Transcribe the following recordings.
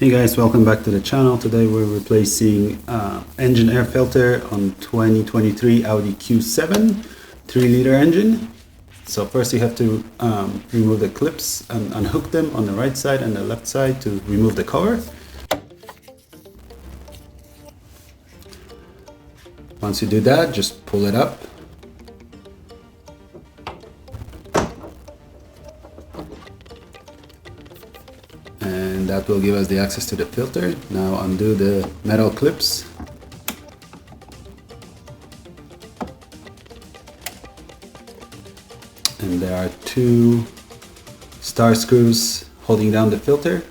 Hey guys, welcome back to the channel. Today we're replacing engine air filter on 2023 Audi Q7 3-liter engine. So first you have to remove the clips and unhook them on the right side and the left side to remove the cover. Once you do that, just pull it up. And that will give us the access to the filter. Now undo the metal clips. And there are two star screws holding down the filter.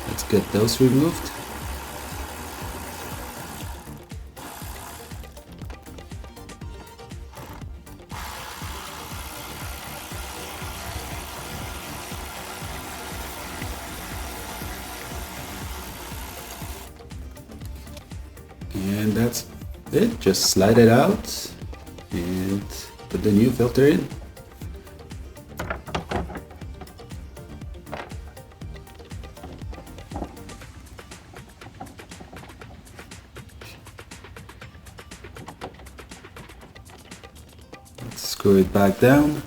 Let's get those removed. And that's it. Just slide it out and put the new filter in. Let's screw it back down.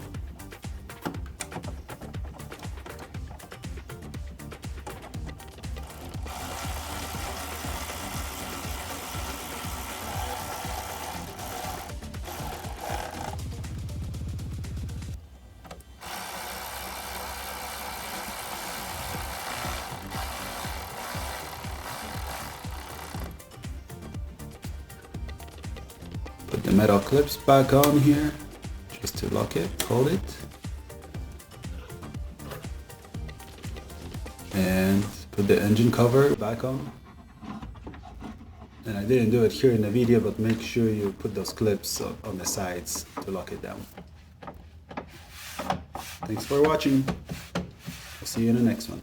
Put the metal clips back on here, just to lock it, hold it. And put the engine cover back on. And I didn't do it here in the video, but make sure you put those clips on the sides to lock it down. Thanks for watching. I'll see you in the next one.